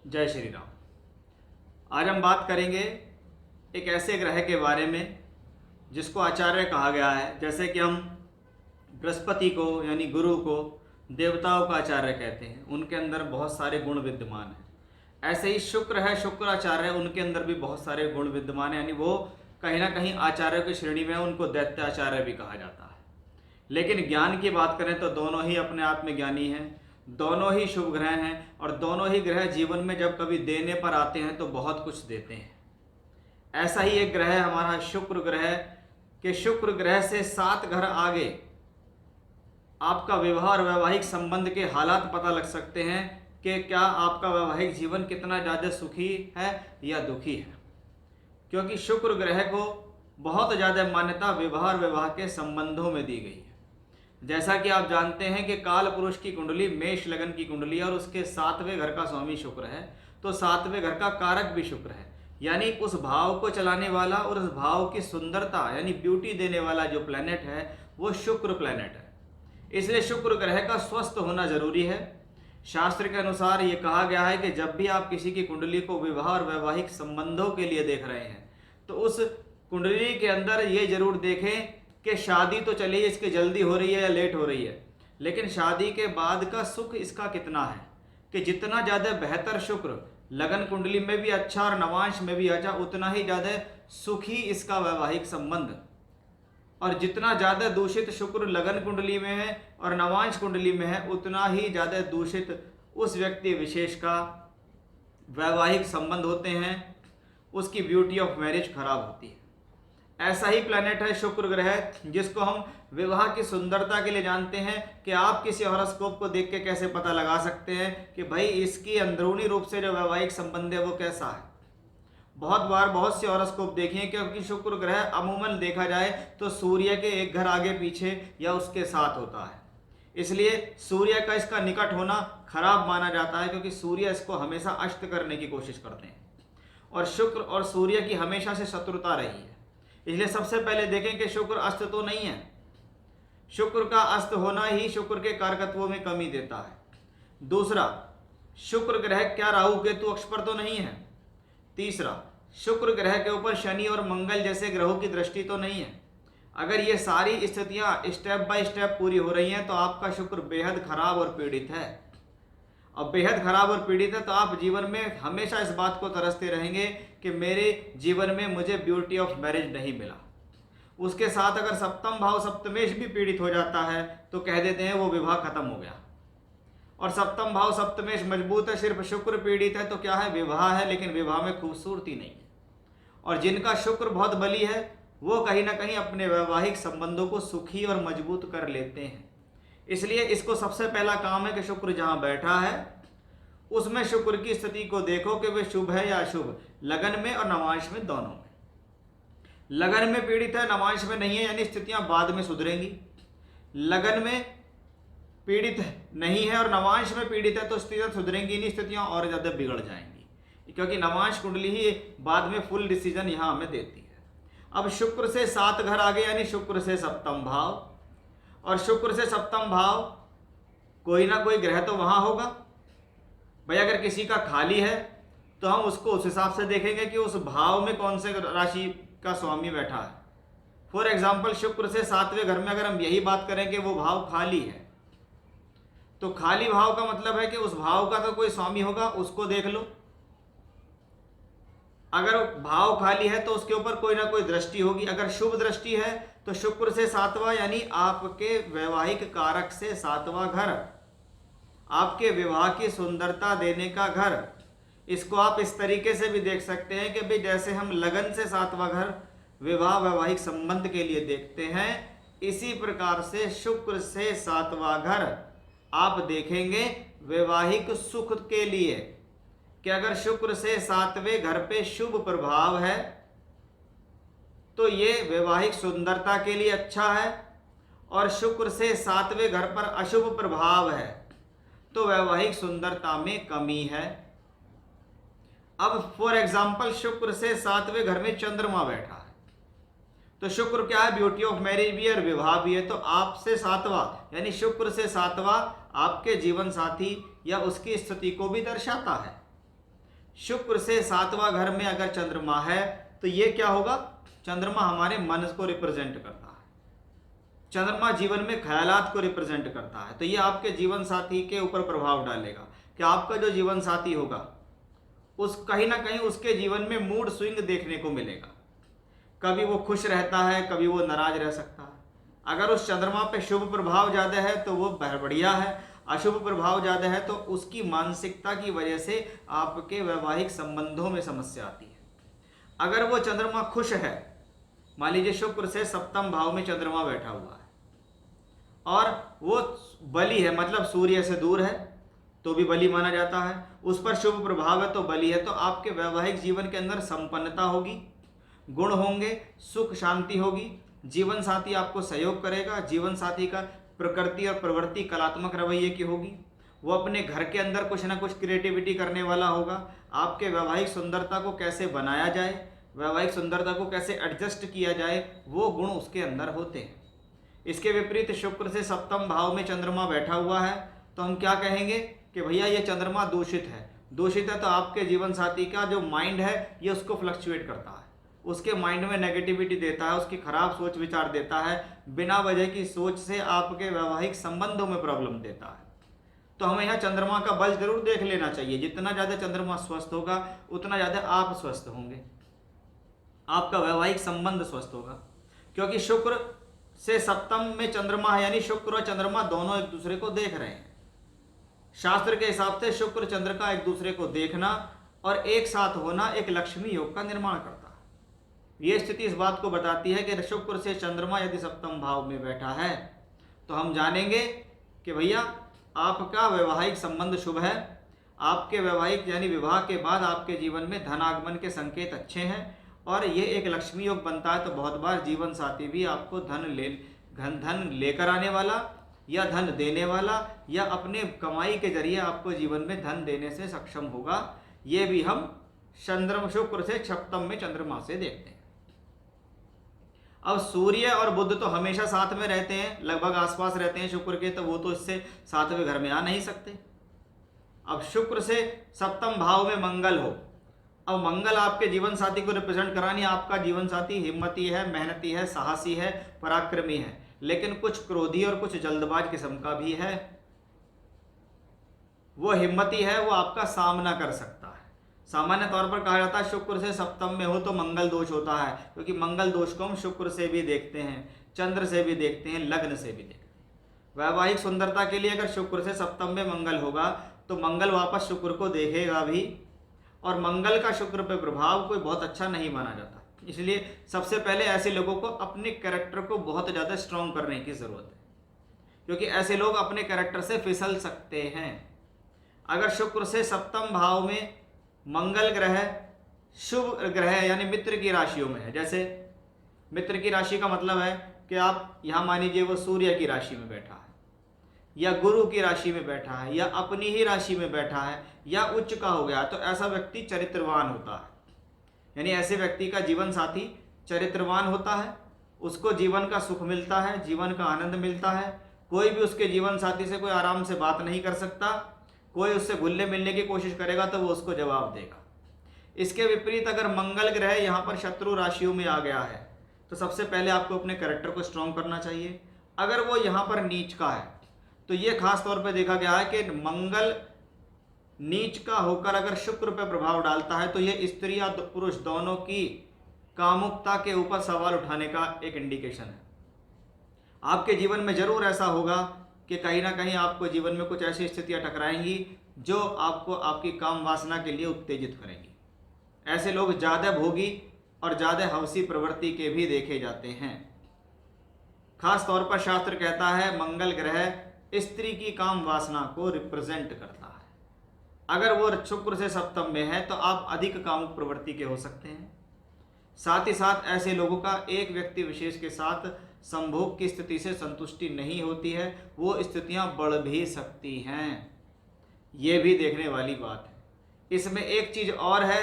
जय श्री राम। आज हम बात करेंगे एक ऐसे ग्रह के बारे में जिसको आचार्य कहा गया है। जैसे कि हम बृहस्पति को यानी गुरु को देवताओं का आचार्य कहते हैं, उनके अंदर बहुत सारे गुण विद्यमान हैं। ऐसे ही शुक्र है, शुक्राचार्य, उनके अंदर भी बहुत सारे गुण विद्यमान हैं, यानी वो कहीं ना कहीं आचार्यों की श्रेणी में, उनको दैत्याचार्य भी कहा जाता है। लेकिन ज्ञान की बात करें तो दोनों ही अपने आप में ज्ञानी हैं, दोनों ही शुभ ग्रह हैं, और दोनों ही ग्रह जीवन में जब कभी देने पर आते हैं तो बहुत कुछ देते हैं। ऐसा ही एक ग्रह है हमारा शुक्र ग्रह, कि शुक्र ग्रह से 7 घर आगे आपका विवाह और वैवाहिक संबंध के हालात पता लग सकते हैं कि क्या आपका वैवाहिक जीवन कितना ज़्यादा सुखी है या दुखी है, क्योंकि शुक्र ग्रह को बहुत ज़्यादा मान्यता विवाह और विवाह के संबंधों में दी गई है। जैसा कि आप जानते हैं कि काल पुरुष की कुंडली मेष लगन की कुंडली है और उसके 7वें घर का स्वामी शुक्र है, तो 7वें घर का कारक भी शुक्र है, यानी उस भाव को चलाने वाला और उस भाव की सुंदरता यानी ब्यूटी देने वाला जो प्लैनेट है वो शुक्र प्लैनेट है। इसलिए शुक्र ग्रह का स्वस्थ होना जरूरी है। शास्त्र के अनुसार ये कहा गया है कि जब भी आप किसी की कुंडली को विवाह और वैवाहिक संबंधों के लिए देख रहे हैं तो उस कुंडली के अंदर ये जरूर देखें कि शादी तो चलिए इसकी जल्दी हो रही है या लेट हो रही है, लेकिन शादी के बाद का सुख इसका कितना है, कि जितना ज़्यादा बेहतर शुक्र लगन कुंडली में भी अच्छा और नवांश में भी अच्छा, उतना ही ज़्यादा सुखी इसका वैवाहिक संबंध। और जितना ज़्यादा दूषित शुक्र लगन कुंडली में है और नवांश कुंडली में है, उतना ही ज़्यादा दूषित उस व्यक्ति विशेष का वैवाहिक संबंध होते हैं, उसकी ब्यूटी ऑफ मैरिज खराब होती है। ऐसा ही प्लैनेट है शुक्र ग्रह, जिसको हम विवाह की सुंदरता के लिए जानते हैं कि आप किसी हॉरोस्कोप को देख के कैसे पता लगा सकते हैं कि भाई इसकी अंदरूनी रूप से जो वैवाहिक संबंध है वो कैसा है। बहुत बार बहुत से हॉरोस्कोप देखिए, क्योंकि शुक्र ग्रह अमूमन देखा जाए तो सूर्य के एक घर आगे पीछे या उसके साथ होता है, इसलिए सूर्य का इसका निकट होना खराब माना जाता है, क्योंकि सूर्य इसको हमेशा अस्त करने की कोशिश करते हैं और शुक्र और सूर्य की हमेशा से शत्रुता रही है। इसलिए सबसे पहले देखें कि शुक्र अस्त तो नहीं है। शुक्र का अस्त होना ही शुक्र के कारकत्वों में कमी देता है। दूसरा, शुक्र ग्रह क्या राहु केतु अक्ष पर तो नहीं है। तीसरा, शुक्र ग्रह के ऊपर शनि और मंगल जैसे ग्रहों की दृष्टि तो नहीं है। अगर ये सारी स्थितियां स्टेप बाय स्टेप पूरी हो रही हैं तो आपका शुक्र बेहद खराब और पीड़ित है। अब बेहद खराब और पीड़ित है तो आप जीवन में हमेशा इस बात को तरसते रहेंगे कि मेरे जीवन में मुझे ब्यूटी ऑफ मैरिज नहीं मिला। उसके साथ अगर सप्तम भाव सप्तमेश भी पीड़ित हो जाता है तो कह देते हैं वो विवाह खत्म हो गया। और सप्तम भाव सप्तमेश मजबूत है, सिर्फ शुक्र पीड़ित है तो क्या है, विवाह है, लेकिन विवाह में खूबसूरती नहीं है। और जिनका शुक्र बहुत बली है वो कहीं ना कहीं अपने वैवाहिक संबंधों को सुखी और मजबूत कर लेते हैं। इसलिए इसको सबसे पहला काम है कि शुक्र जहां बैठा है उसमें शुक्र की स्थिति को देखो कि वे शुभ है या अशुभ, लगन में और नवांश में, दोनों में। लगन में पीड़ित है, नवांश में नहीं है, यानी स्थितियां बाद में सुधरेंगी। लगन में पीड़ित नहीं है और नवांश में पीड़ित है तो स्थितियां सुधरेंगी नहीं, स्थितियां और ज्यादा बिगड़ जाएंगी, क्योंकि नवांश कुंडली ही बाद में फुल डिसीजन यहां हमें देती है। अब शुक्र से 7 घर आगे यानी शुक्र से सप्तम भाव, और शुक्र से सप्तम भाव कोई ना कोई ग्रह तो वहां होगा। भाई अगर किसी का खाली है तो हम उसको उस हिसाब से देखेंगे कि उस भाव में कौन से राशि का स्वामी बैठा है। फॉर एग्जाम्पल शुक्र से 7वें घर में अगर हम यही बात करें कि वो भाव खाली है, तो खाली भाव का मतलब है कि उस भाव का तो कोई स्वामी होगा, उसको देख लो। अगर भाव खाली है तो उसके ऊपर कोई ना कोई दृष्टि होगी। अगर शुभ दृष्टि है तो शुक्र से 7वां यानी आपके वैवाहिक कारक से 7वां घर, आपके विवाह की सुंदरता देने का घर। इसको आप इस तरीके से भी देख सकते हैं कि भाई जैसे हम लगन से 7वां घर विवाह वैवाहिक संबंध के लिए देखते हैं, इसी प्रकार से शुक्र से 7वां घर आप देखेंगे वैवाहिक सुख के लिए, कि अगर शुक्र से 7वें घर पे शुभ प्रभाव है तो ये वैवाहिक सुंदरता के लिए अच्छा है, और शुक्र से 7वें घर पर अशुभ प्रभाव है तो वैवाहिक सुंदरता में कमी है। अब फॉर एग्जाम्पल शुक्र से 7वें घर में चंद्रमा बैठा है, तो शुक्र क्या है, ब्यूटी ऑफ मैरिज भी है और विवाह भी है। तो आपसे 7वां यानी शुक्र से 7वां आपके जीवन साथी या उसकी स्थिति को भी दर्शाता है। शुक्र से 7वां घर में अगर चंद्रमा है तो ये क्या होगा, चंद्रमा हमारे मन को रिप्रेजेंट करता है, चंद्रमा जीवन में ख्यालात को रिप्रेजेंट करता है। तो ये आपके जीवन साथी के ऊपर प्रभाव डालेगा कि आपका जो जीवन साथी होगा उस कहीं ना कहीं उसके जीवन में मूड स्विंग देखने को मिलेगा। कभी वो खुश रहता है, कभी वो नाराज रह सकता है। अगर उस चंद्रमा पे शुभ प्रभाव ज़्यादा है तो वो बढ़िया है, अशुभ प्रभाव ज़्यादा है तो उसकी मानसिकता की वजह से आपके वैवाहिक संबंधों में समस्या आती है। अगर वो चंद्रमा खुश है, मान लीजिए शुक्र से सप्तम भाव में चंद्रमा बैठा हुआ है और वो बली है, मतलब सूर्य से दूर है तो भी बली माना जाता है, उस पर शुभ प्रभाव है तो बली है, तो आपके वैवाहिक जीवन के अंदर संपन्नता होगी, गुण होंगे, सुख शांति होगी, जीवन साथी आपको सहयोग करेगा, जीवन साथी का प्रकृति और प्रवृत्ति कलात्मक रवैये की होगी, वो अपने घर के अंदर कुछ ना कुछ क्रिएटिविटी करने वाला होगा। आपके वैवाहिक सुंदरता को कैसे बनाया जाए, वैवाहिक सुंदरता को कैसे एडजस्ट किया जाए, वो गुण उसके अंदर होते हैं। इसके विपरीत शुक्र से सप्तम भाव में चंद्रमा बैठा हुआ है तो हम क्या कहेंगे कि भैया ये चंद्रमा दूषित है। दूषित है तो आपके जीवन साथी का जो माइंड है ये उसको फ्लक्चुएट करता है, उसके माइंड में नेगेटिविटी देता है, उसकी खराब सोच विचार देता है, बिना वजह की सोच से आपके वैवाहिक संबंधों में प्रॉब्लम देता है। तो हमें यहाँ चंद्रमा का बल जरूर देख लेना चाहिए। जितना ज़्यादा चंद्रमा स्वस्थ होगा उतना ज़्यादा आप स्वस्थ होंगे, आपका वैवाहिक संबंध स्वस्थ होगा। क्योंकि शुक्र से सप्तम में चंद्रमा है, यानी शुक्र और चंद्रमा दोनों एक दूसरे को देख रहे हैं। शास्त्र के हिसाब से शुक्र चंद्र का एक दूसरे को देखना और एक साथ होना एक लक्ष्मी योग का निर्माण करता है। ये स्थिति इस बात को बताती है कि शुक्र से चंद्रमा यदि सप्तम भाव में बैठा है तो हम जानेंगे कि भैया आपका वैवाहिक संबंध शुभ है, आपके वैवाहिक यानी विवाह के बाद आपके जीवन में धन आगमन के संकेत अच्छे हैं और ये एक लक्ष्मी योग बनता है। तो बहुत बार जीवन साथी भी आपको धन लेकर आने वाला या धन देने वाला या अपने कमाई के जरिए आपको जीवन में धन देने से सक्षम होगा। ये भी हम शुक्र से सप्तम में चंद्रमा से देखते हैं। अब सूर्य और बुध तो हमेशा साथ में रहते हैं, लगभग आसपास रहते हैं शुक्र के, तो वो तो इससे सातवें घर में आ नहीं सकते। अब शुक्र से सप्तम भाव में मंगल हो, अब मंगल आपके जीवन साथी को रिप्रेजेंट करानी, आपका जीवन साथी हिम्मती है, मेहनती है, साहसी है, पराक्रमी है, लेकिन कुछ क्रोधी और कुछ जल्दबाज किस्म का भी है। वो हिम्मती है, वो आपका सामना कर सकता है। सामान्य तौर पर कहा जाता है शुक्र से सप्तम में हो तो मंगल दोष होता है, क्योंकि मंगल दोष को हम शुक्र से भी देखते हैं, चंद्र से भी देखते हैं, लग्न से भी देखते हैं। वैवाहिक सुंदरता के लिए अगर शुक्र से सप्तम में मंगल होगा तो मंगल वापस शुक्र को देखेगा भी, और मंगल का शुक्र पे प्रभाव कोई बहुत अच्छा नहीं माना जाता। इसलिए सबसे पहले ऐसे लोगों को अपने कैरेक्टर को बहुत ज़्यादा स्ट्रॉन्ग करने की ज़रूरत है, क्योंकि ऐसे लोग अपने कैरेक्टर से फिसल सकते हैं। अगर शुक्र से सप्तम भाव में मंगल ग्रह शुभ ग्रह यानी मित्र की राशियों में है, जैसे मित्र की राशि का मतलब है कि आप यहाँ मान लीजिए वो सूर्य की राशि में बैठा है या गुरु की राशि में बैठा है या अपनी ही राशि में बैठा है या उच्च का हो गया, तो ऐसा व्यक्ति चरित्रवान होता है। यानी ऐसे व्यक्ति का जीवन साथी चरित्रवान होता है, उसको जीवन का सुख मिलता है, जीवन का आनंद मिलता है। कोई भी उसके जीवन साथी से कोई आराम से बात नहीं कर सकता, कोई उससे घुलने मिलने की कोशिश करेगा तो वो उसको जवाब देगा। इसके विपरीत अगर मंगल ग्रह यहाँ पर शत्रु राशियों में आ गया है तो सबसे पहले आपको अपने कैरेक्टर को स्ट्रॉन्ग करना चाहिए। अगर वो यहाँ पर नीच का है तो ये खास तौर पर देखा गया है कि मंगल नीच का होकर अगर शुक्र पर प्रभाव डालता है तो ये स्त्री या पुरुष दोनों की कामुकता के ऊपर सवाल उठाने का एक इंडिकेशन है। आपके जीवन में जरूर ऐसा होगा कि कहीं ना कहीं आपको जीवन में कुछ ऐसी स्थितियां टकराएंगी जो आपको आपकी काम वासना के लिए उत्तेजित करेंगी। ऐसे लोग ज़्यादा भोगी और ज़्यादा हवसी प्रवृत्ति के भी देखे जाते हैं। खास तौर पर शास्त्र कहता है मंगल ग्रह स्त्री की काम वासना को रिप्रेजेंट करता है। अगर वो शुक्र से सप्तम में है तो आप अधिक कामुक प्रवृत्ति के हो सकते हैं। साथ ही साथ ऐसे लोगों का एक व्यक्ति विशेष के साथ संभोग की स्थिति से संतुष्टि नहीं होती है, वो स्थितियां बढ़ भी सकती हैं। ये भी देखने वाली बात है। इसमें एक चीज़ और है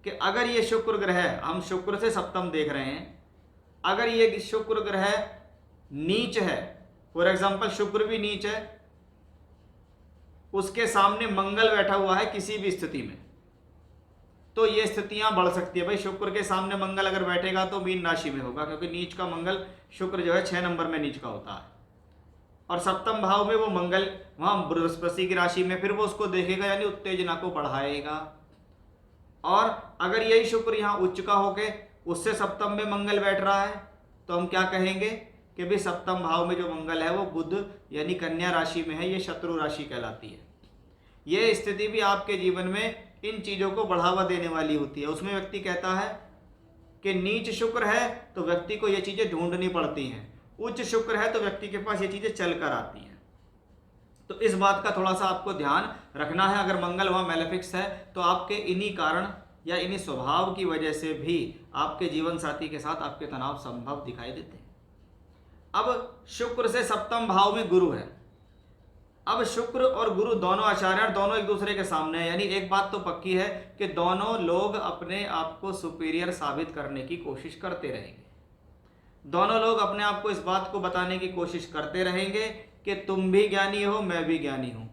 कि अगर ये शुक्र ग्रह, हम शुक्र से सप्तम देख रहे हैं, अगर ये शुक्र ग्रह नीच है, फॉर एग्जाम्पल शुक्र भी नीच है, उसके सामने मंगल बैठा हुआ है किसी भी स्थिति में, तो ये स्थितियां बढ़ सकती है। भाई शुक्र के सामने मंगल अगर बैठेगा तो मीन राशि में होगा, क्योंकि नीच का मंगल शुक्र जो है 6 नंबर में नीच का होता है, और सप्तम भाव में वो मंगल वहां बृहस्पति की राशि में, फिर वो उसको देखेगा यानी उत्तेजना को बढ़ाएगा। और अगर यही शुक्र यहाँ उच्च का होके उससे सप्तम में मंगल बैठ रहा है तो हम क्या कहेंगे कि भाई सप्तम भाव में जो मंगल है वो बुध यानी कन्या राशि में है, ये शत्रु राशि कहलाती है। ये स्थिति भी आपके जीवन में इन चीज़ों को बढ़ावा देने वाली होती है। उसमें व्यक्ति कहता है कि नीच शुक्र है तो व्यक्ति को ये चीज़ें ढूंढनी पड़ती हैं, उच्च शुक्र है तो व्यक्ति के पास ये चीज़ें चल कर आती हैं। तो इस बात का थोड़ा सा आपको ध्यान रखना है। अगर मंगल वहाँ मेलेफिक्स है तो आपके इन्हीं कारण या इन्हीं स्वभाव की वजह से भी आपके जीवन साथी के साथ आपके तनाव संभव दिखाई देते हैं। अब शुक्र से सप्तम भाव में गुरु है। अब शुक्र और गुरु दोनों आचार्य और दोनों एक दूसरे के सामने है, यानी एक बात तो पक्की है कि दोनों लोग अपने आप को सुपीरियर साबित करने की कोशिश करते रहेंगे। दोनों लोग अपने आप को इस बात को बताने की कोशिश करते रहेंगे कि तुम भी ज्ञानी हो, मैं भी ज्ञानी हूँ,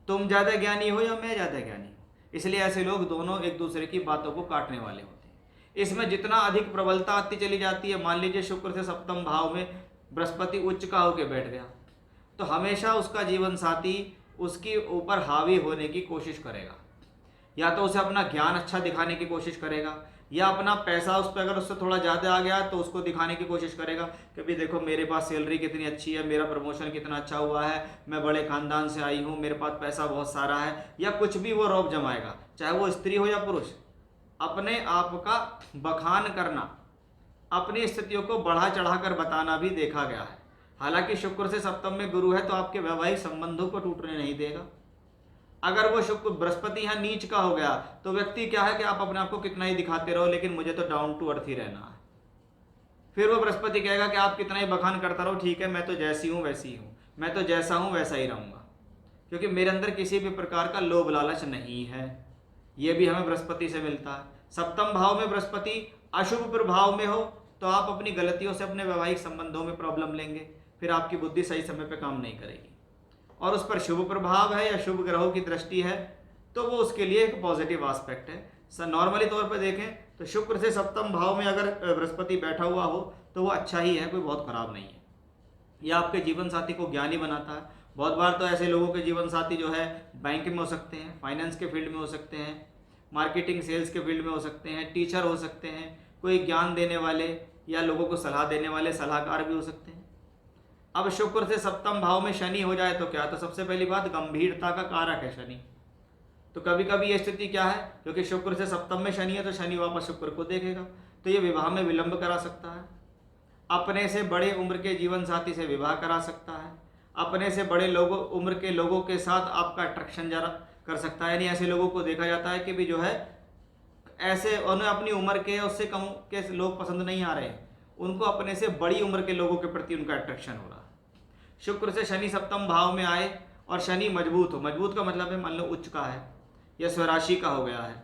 तुम ज़्यादा ज्ञानी हो या मैं ज़्यादा ज्ञानी हूँ। इसलिए ऐसे लोग दोनों एक दूसरे की बातों को काटने वाले होते हैं। इसमें जितना अधिक प्रबलता आती चली जाती है, मान लीजिए शुक्र से सप्तम भाव में बृहस्पति उच्च का होकर बैठ गया, तो हमेशा उसका जीवन साथी उसके ऊपर हावी होने की कोशिश करेगा। या तो उसे अपना ज्ञान अच्छा दिखाने की कोशिश करेगा, या अपना पैसा उस पर अगर उससे थोड़ा ज़्यादा आ गया तो उसको दिखाने की कोशिश करेगा कि भाई देखो मेरे पास सैलरी कितनी अच्छी है, मेरा प्रमोशन कितना अच्छा हुआ है, मैं बड़े खानदान से आई हूँ, मेरे पास पैसा बहुत सारा है, या कुछ भी वो रौब जमाएगा, चाहे वो स्त्री हो या पुरुष। अपने आप का बखान करना, अपनी स्थितियों को बढ़ा चढ़ा कर बताना भी देखा गया है। हालांकि शुक्र से सप्तम में गुरु है तो आपके वैवाहिक संबंधों को टूटने नहीं देगा। अगर वो शुक्र बृहस्पति यहाँ नीच का हो गया तो व्यक्ति क्या है कि आप अपने आप को कितना ही दिखाते रहो, लेकिन मुझे तो डाउन टू अर्थ ही रहना है। फिर वो बृहस्पति कहेगा कि आप कितना ही बखान करता रहो, ठीक है मैं तो जैसी हूँ वैसी हूँ, मैं तो जैसा हूँ वैसा ही रहूँगा, क्योंकि मेरे अंदर किसी भी प्रकार का लोभ लालच नहीं है। ये भी हमें बृहस्पति से मिलता है। सप्तम भाव में बृहस्पति अशुभ प्रभाव में हो तो आप अपनी गलतियों से अपने वैवाहिक संबंधों में प्रॉब्लम लेंगे, फिर आपकी बुद्धि सही समय पर काम नहीं करेगी। और उस पर शुभ प्रभाव है या शुभ ग्रहों की दृष्टि है तो वो उसके लिए एक पॉजिटिव एस्पेक्ट है। नॉर्मली तौर पर देखें तो शुक्र से सप्तम भाव में अगर बृहस्पति बैठा हुआ हो तो वो अच्छा ही है, कोई बहुत खराब नहीं है। यह आपके जीवन साथी को ज्ञानी बनाता है। बहुत बार तो ऐसे लोगों के जीवन साथी जो है बैंक में हो सकते हैं, फाइनेंस के फील्ड में हो सकते हैं, मार्केटिंग सेल्स के फील्ड में हो सकते हैं, टीचर हो सकते हैं, कोई ज्ञान देने वाले या लोगों को सलाह देने वाले सलाहकार भी हो सकते हैं। अब शुक्र से सप्तम भाव में शनि हो जाए तो क्या, तो सबसे पहली बात गंभीरता का कारक है शनि। तो कभी कभी ये स्थिति क्या है, क्योंकि शुक्र से सप्तम में शनि है तो शनि वापस शुक्र को देखेगा, तो ये विवाह में विलंब करा सकता है। अपने से बड़े उम्र के जीवन साथी से विवाह करा सकता है। अपने से बड़े लोगों उम्र के लोगों के साथ आपका अट्रैक्शन जरा कर सकता है। यानी ऐसे लोगों को देखा जाता है कि भी जो है ऐसे उन्हें अपनी उम्र के उससे कम के लोग पसंद नहीं आ रहे हैं, उनको अपने से बड़ी उम्र के लोगों के प्रति उनका अट्रैक्शन हो रहा है। शुक्र से शनि सप्तम भाव में आए और शनि मजबूत हो, मजबूत का मतलब है मान लो उच्च का है या स्वराशि का हो गया है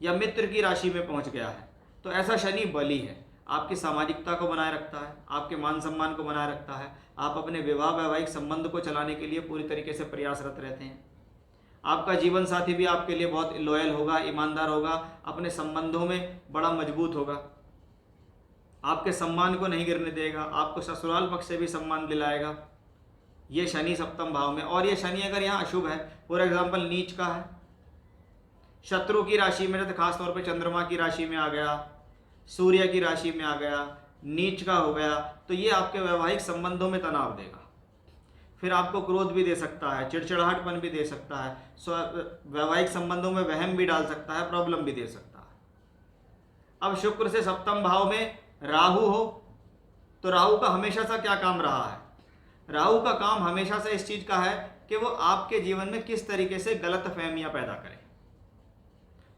या मित्र की राशि में पहुंच गया है, तो ऐसा शनि बली है। आपकी सामाजिकता को बनाए रखता है, आपके मान सम्मान को बनाए रखता है। आप अपने विवाह वैवाहिक संबंध को चलाने के लिए पूरी तरीके से प्रयासरत रहते हैं। आपका जीवन साथी भी आपके लिए बहुत लॉयल होगा, ईमानदार होगा, अपने संबंधों में बड़ा मजबूत होगा, आपके सम्मान को नहीं गिरने देगा, आपको ससुराल पक्ष से भी सम्मान दिलाएगा। ये शनि सप्तम भाव में। और ये शनि अगर यहाँ अशुभ है, फॉर एग्जाम्पल नीच का है, शत्रु की राशि में, तो खास तौर पे चंद्रमा की राशि में आ गया, सूर्य की राशि में आ गया, नीच का हो गया, तो ये आपके वैवाहिक संबंधों में तनाव देगा। फिर आपको क्रोध भी दे सकता है, चिड़चिड़ाहटपन भी दे सकता है, वैवाहिक संबंधों में वहम भी डाल सकता है, प्रॉब्लम भी दे सकता है। अब शुक्र से सप्तम भाव में राहु हो तो राहु का हमेशा से क्या काम रहा है, राहु का काम हमेशा से इस चीज का है कि वो आपके जीवन में किस तरीके से गलत फहमियां पैदा करे।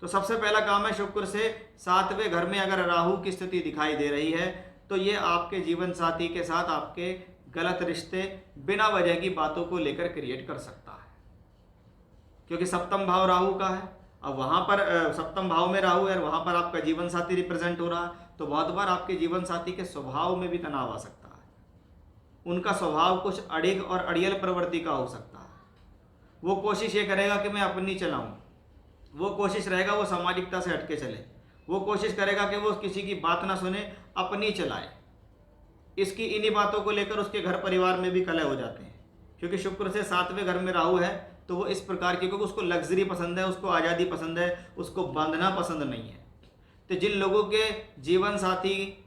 तो सबसे पहला काम है शुक्र से 7वें घर में अगर राहु की स्थिति दिखाई दे रही है तो ये आपके जीवन साथी के साथ आपके गलत रिश्ते बिना वजह की बातों को लेकर क्रिएट कर सकता है, क्योंकि सप्तम भाव राहु का है। अब वहां पर सप्तम भाव में राहु है, वहां पर आपका जीवन साथी रिप्रेजेंट हो रहा है, तो बहुत बार आपके जीवन साथी के स्वभाव में भी तनाव आ सकता है। उनका स्वभाव कुछ अड़िग और अड़ियल प्रवृत्ति का हो सकता है। वो कोशिश ये करेगा कि मैं अपनी चलाऊं, वो कोशिश रहेगा वो सामाजिकता से हटके चले, वो कोशिश करेगा कि वो किसी की बात ना सुने, अपनी चलाए। इसकी इन्हीं बातों को लेकर उसके घर परिवार में भी कलह हो जाते हैं, क्योंकि शुक्र से 7वें घर में राहु है, तो वो इस प्रकार की, क्योंकि उसको लग्जरी पसंद है, उसको आज़ादी पसंद है, उसको बांधना पसंद नहीं है। तो जिन लोगों के जीवन साथी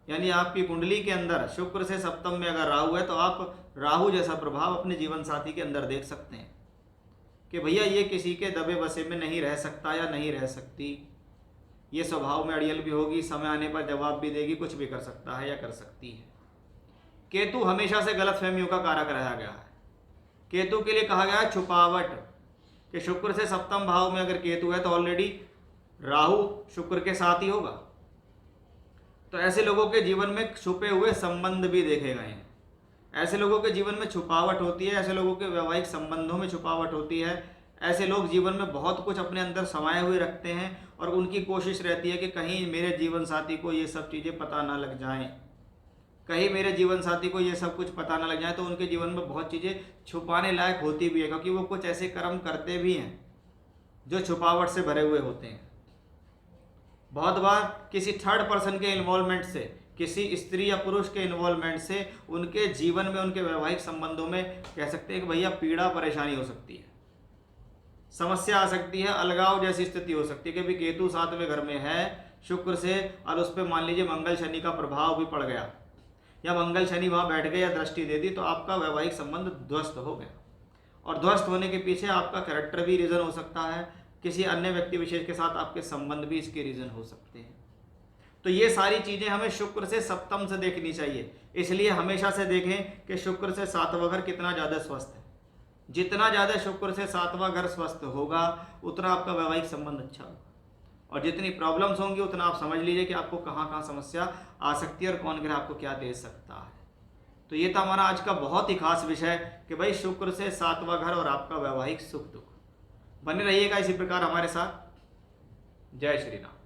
यानी आपकी कुंडली के अंदर शुक्र से सप्तम में अगर राहु है, तो आप राहु जैसा प्रभाव अपने जीवन साथी के अंदर देख सकते हैं कि भैया ये किसी के दबे बसे में नहीं रह सकता या नहीं रह सकती, ये स्वभाव में अड़ियल भी होगी, समय आने पर जवाब भी देगी, कुछ भी कर सकता है या कर सकती है। केतु हमेशा से गलतफहमियों का कारक रहा गया है। केतु के लिए कहा गया है छुपावट, कि शुक्र से सप्तम भाव में अगर केतु है तो ऑलरेडी राहु शुक्र के साथ ही होगा। तो ऐसे लोगों के जीवन में छुपे हुए संबंध भी देखे गए हैं। ऐसे लोगों के जीवन में छुपावट होती है, ऐसे लोगों के वैवाहिक संबंधों में छुपावट होती है। ऐसे लोग जीवन में बहुत कुछ अपने अंदर समाये हुए रखते हैं और उनकी कोशिश रहती है कि कहीं मेरे जीवन साथी को ये सब चीज़ें पता ना लग जाएं, कहीं मेरे जीवन साथी को ये सब कुछ पता ना लग जाए। तो उनके जीवन में बहुत चीज़ें छुपाने लायक होती भी है, क्योंकि वो कुछ ऐसे कर्म करते भी हैं जो छुपावट से भरे हुए होते हैं। बहुत बार किसी थर्ड पर्सन के इन्वॉल्वमेंट से, किसी स्त्री या पुरुष के इन्वॉल्वमेंट से उनके जीवन में, उनके वैवाहिक संबंधों में कह सकते हैं कि भैया पीड़ा परेशानी हो सकती है, समस्या आ सकती है, अलगाव जैसी स्थिति हो सकती है कि भाई केतु 7वें घर में है शुक्र से, और उस पर मान लीजिए मंगल शनि का प्रभाव भी पड़ गया, या मंगल शनि वहाँ बैठ गए या दृष्टि दे दी, तो आपका वैवाहिक संबंध ध्वस्त हो गया। और ध्वस्त होने के पीछे आपका कैरेक्टर भी रीज़न हो सकता है, किसी अन्य व्यक्ति विशेष के साथ आपके संबंध भी इसके रीज़न हो सकते हैं। तो ये सारी चीज़ें हमें शुक्र से सप्तम से देखनी चाहिए। इसलिए हमेशा से देखें कि शुक्र से 7वां घर कितना ज़्यादा स्वस्थ है। जितना ज़्यादा शुक्र से 7वां घर स्वस्थ होगा, उतना आपका वैवाहिक संबंध अच्छा होगा, और जितनी प्रॉब्लम्स होंगी उतना आप समझ लीजिए कि आपको कहाँ कहाँ समस्या आ सकती है और कौन ग्रह आपको क्या दे सकता है। तो ये था हमारा आज का बहुत ही खास विषय कि भाई शुक्र से 7वां घर और आपका वैवाहिक सुख दुख। बने रहिएगा इसी प्रकार हमारे साथ। जय श्री राम।